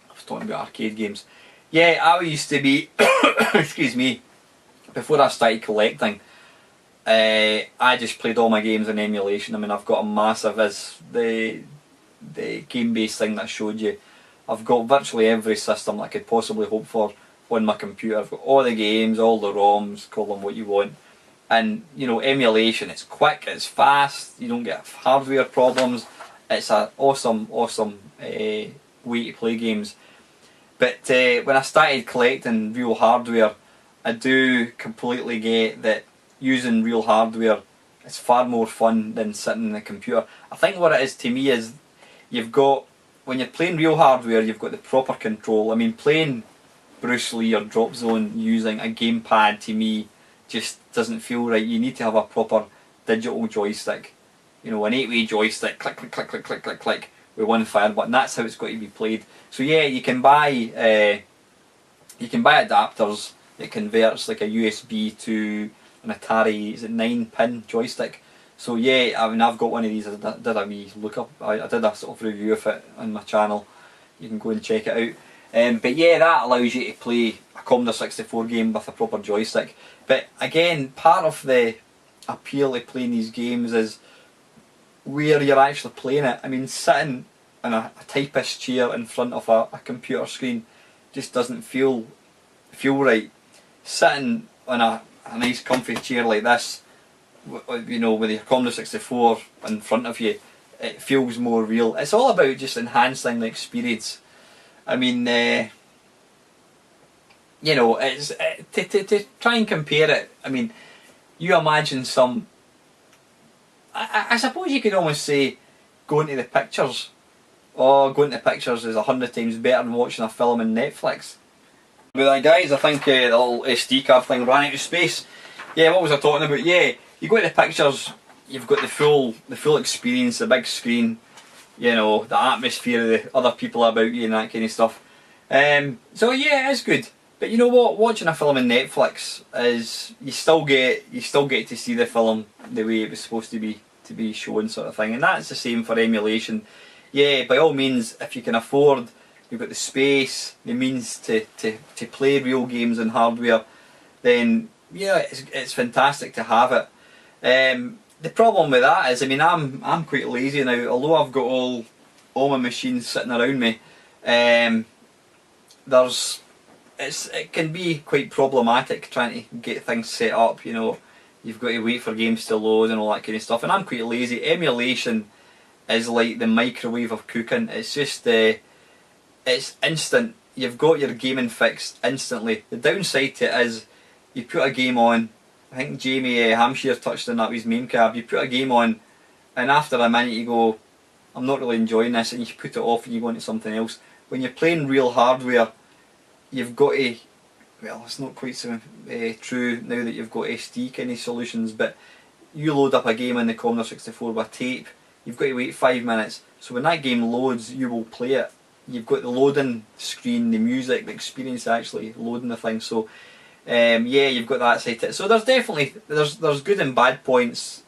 I was talking about arcade games. Yeah, I used to be, excuse me, before I started collecting, I just played all my games in emulation. I mean, I've got a massive, as the game-based thing that I showed you, I've got virtually every system I could possibly hope for on my computer. I've got all the games, all the ROMs, call them what you want. And, you know, emulation, it's quick, it's fast, you don't get hardware problems. It's an awesome way to play games. But when I started collecting real hardware, I do completely get that using real hardware it's far more fun than sitting in the computer. I think what it is to me is you've got, when you're playing real hardware, you've got the proper control. I mean, playing Bruce Lee or Drop Zone using a gamepad to me just doesn't feel right. You need to have a proper digital joystick. You know, an 8-way joystick, click, click, click, click, click, click, click, with one fire button. That's how it's got to be played. So yeah, you can buy adapters that converts like a USB to an Atari, is it 9-pin joystick? So yeah, I mean, I've got one of these. I did a wee look up. I did a sort of review of it on my channel. You can go and check it out. But yeah, that allows you to play a Commodore 64 game with a proper joystick. But again, part of the appeal of playing these games is where you're actually playing it. I mean, sitting in a typist chair in front of a computer screen just doesn't feel right. Sitting on a nice comfy chair like this, you know, with your Commodore 64 in front of you, it feels more real. It's all about just enhancing the experience. I mean, you know, it's to try and compare it. I mean, you imagine some. I suppose you could almost say going to the pictures. Oh, going to the pictures is 100 times better than watching a film on Netflix. But that, guys, I think the little SD card thing ran out of space. Yeah, what was I talking about? Yeah, you go to the pictures, you've got the full experience, the big screen, you know, the atmosphere of the other people about you and that kind of stuff. So yeah, it's good. But you know what? Watching a film on Netflix is you still get to see the film the way it was supposed to be shown, sort of thing. And that's the same for emulation. Yeah, by all means, if you can afford, you've got the space, the means to play real games on hardware, then yeah, it's fantastic to have it. The problem with that is, I mean, I'm quite lazy now. Although I've got all my machines sitting around me, it can be quite problematic trying to get things set up. You know, you've got to wait for games to load and all that kind of stuff. And I'm quite lazy. Emulation is like the microwave of cooking. It's just it's instant. You've got your gaming fixed instantly. The downside to it is you put a game on. I think Jamie Hampshire touched on that with his meme cab. You put a game on, and after a minute you go, I'm not really enjoying this, and you put it off and you go into something else. When you're playing real hardware, you've got to, well, it's not quite so true now that you've got SD kind of solutions, but you load up a game in the Commodore 64 with tape, you've got to wait 5 minutes. So when that game loads, you will play it. You've got the loading screen, the music, the experience actually loading the thing. So yeah, you've got that side to it. So there's definitely there's good and bad points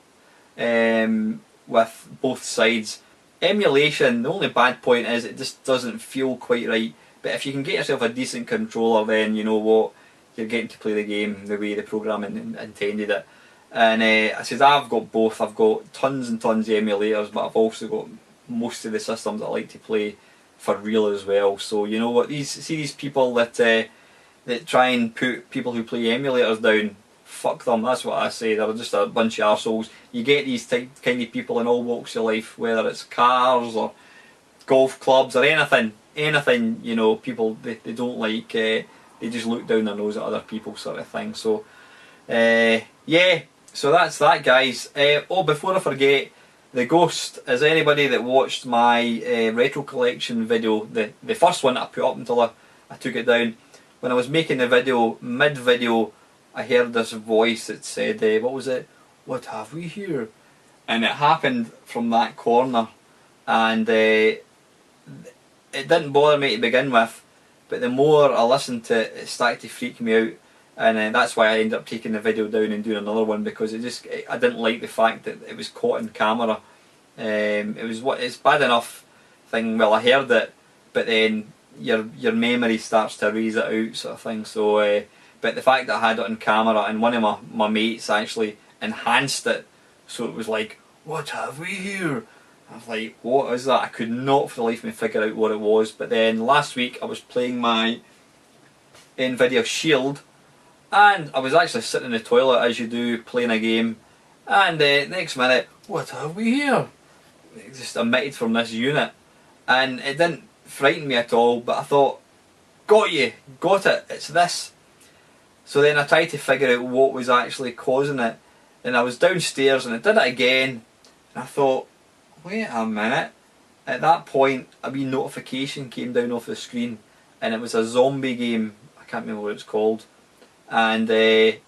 with both sides. Emulation, the only bad point is it just doesn't feel quite right. But if you can get yourself a decent controller, then you know what, you're getting to play the game the way the programming intended it. And I said I've got both. I've got tons and tons of emulators, but I've also got most of the systems that I like to play for real as well. So you know what, these people that try and put people who play emulators down, fuck them. That's what I say. They're just a bunch of arseholes. You get these kind of people in all walks of life, whether it's cars or golf clubs or anything, you know, people they don't like, they just look down their nose at other people, sort of thing. So yeah, so that's that, guys. Oh, before I forget, the Ghost, is anybody that watched my retro collection video, the first one that I put up until I took it down, when I was making the video, mid-video, I heard this voice that said, what was it? What have we here? And it happened from that corner, and it didn't bother me to begin with, but the more I listened to it, it started to freak me out, and that's why I ended up taking the video down and doing another one, because I didn't like the fact that it was caught in camera. It's bad enough thing. Well, I heard it, but then your memory starts to erase it out, sort of thing. So, but the fact that I had it on camera, and one of my mates actually enhanced it, so it was like, what have we here? I was like, what is that? I could not for the life of me figure out what it was. But then last week I was playing my NVIDIA Shield, and I was actually sitting in the toilet as you do, playing a game, and next minute, what have we here? It just emitted from this unit, and it didn't frighten me at all, but I thought, got it, it's this. So then I tried to figure out what was actually causing it, and I was downstairs and it did it again, and I thought, wait a minute. At that point a wee notification came down off the screen, and it was a zombie game. I can't remember what it's called, and I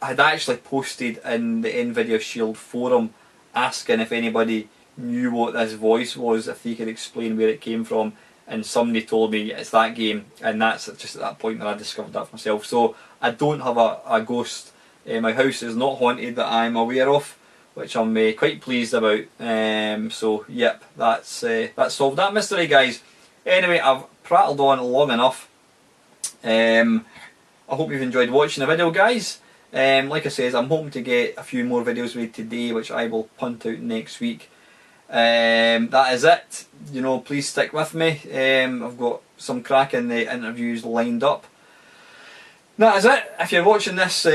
had actually posted in the NVIDIA Shield forum asking if anybody knew what this voice was, if they could explain where it came from, and somebody told me it's that game, and that's just at that point that I discovered that for myself. So I don't have a ghost. My house is not haunted that I'm aware of, which I'm quite pleased about. So yep, that's solved that mystery, guys. Anyway, I've prattled on long enough. I hope you've enjoyed watching the video, guys. Like I said, I'm hoping to get a few more videos made today, which I will punt out next week. That is it. You know, please stick with me. I've got some cracking interviews lined up. That is it. If you're watching this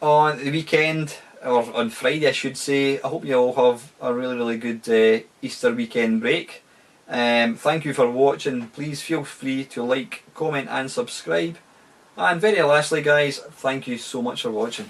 on the weekend, or on Friday I should say, I hope you all have a really good Easter weekend break. Thank you for watching. Please feel free to like, comment and subscribe. And very lastly, guys, thank you so much for watching.